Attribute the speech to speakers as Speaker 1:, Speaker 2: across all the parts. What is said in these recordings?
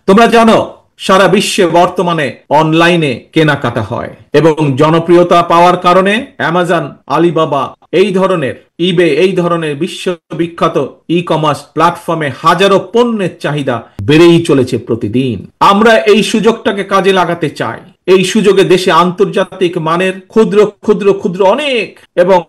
Speaker 1: তোমরা জানো সারা বিশ্বে বর্তমানে অনলাইনে কেনাকাটা হয় এবং জনপ্রিয়তা পাওয়ার কারণে অ্যামাজন, আলিবাবা এই ধরনের, ইবে এই ধরনের বিশ্ববিখ্যাত ই কমার্স প্ল্যাটফর্মে হাজারো পণ্যের চাহিদা বেড়েই চলেছে প্রতিদিন। আমরা এই সুযোগটাকে কাজে লাগাতে চাই। এই সুযোগে দেশে আন্তর্জাতিক মানের ক্ষুদ্র ক্ষুদ্র ক্ষুদ্র অনেক এবং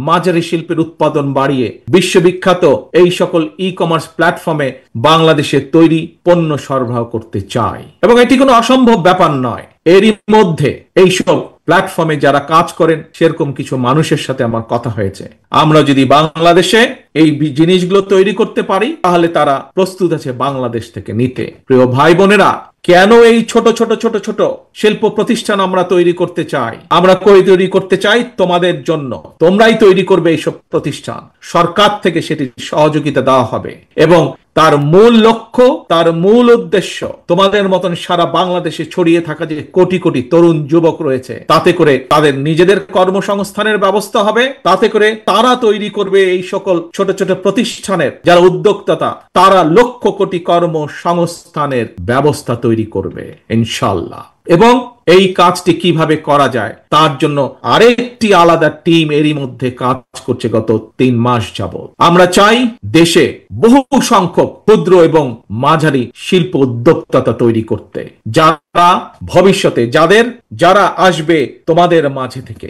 Speaker 1: মাঝারি শিল্পের উৎপাদন বাড়িয়ে বিশ্ববিখ্যাত এই সকল ই কমার্স প্ল্যাটফর্মে বাংলাদেশের তৈরি পণ্য সরবরাহ করতে চাই এবং এটি কোনো অসম্ভব ব্যাপার নয়। এরই মধ্যে এইসব প্ল্যাটফর্মে যারা কাজ করেন সেরকম কিছু মানুষের সাথে আমার কথা হয়েছে। আমরা যদি বাংলাদেশে এই জিনিসগুলো তৈরি করতে পারি তাহলে তারা প্রস্তুত আছে বাংলাদেশ থেকে নিতে। প্রিয় ভাই বোনেরা, কেন এই ছোট ছোট ছোট ছোট শিল্প প্রতিষ্ঠান আমরা তৈরি করতে চাই? আমরা তৈরি করতে চাই তোমাদের জন্য। তোমরাই তৈরি করবে এইসব প্রতিষ্ঠান, সরকার থেকে সেটি সহযোগিতা দেওয়া হবে এবং তার মূল লক্ষ্য, তার মূল উদ্দেশ্য তোমাদের মতন সারা বাংলাদেশে ছড়িয়ে থাকা যে কোটি কোটি তরুণ যুবক রয়েছে, তাতে করে তাদের নিজেদের কর্মসংস্থানের ব্যবস্থা হবে, তাতে করে তারা তৈরি করবে এই সকল ছোট ছোট প্রতিষ্ঠানের যারা উদ্যোক্তা, তারা লক্ষ কোটি কর্মসংস্থানের ব্যবস্থা তৈরি করবে ইনশাআল্লাহ। এবং এই কাজটি কিভাবে করা যায় তার জন্য আরেকটি আলাদা টিম এরই মধ্যে কাজ করছে গত 3 মাস যাবত। আমরা চাই দেশে বহু সংখ্যক ক্ষুদ্র এবং মাঝারি শিল্প উদ্যোক্তা তৈরি করতে, যারা ভবিষ্যতে যারা আসবে তোমাদের মাঝে থেকে,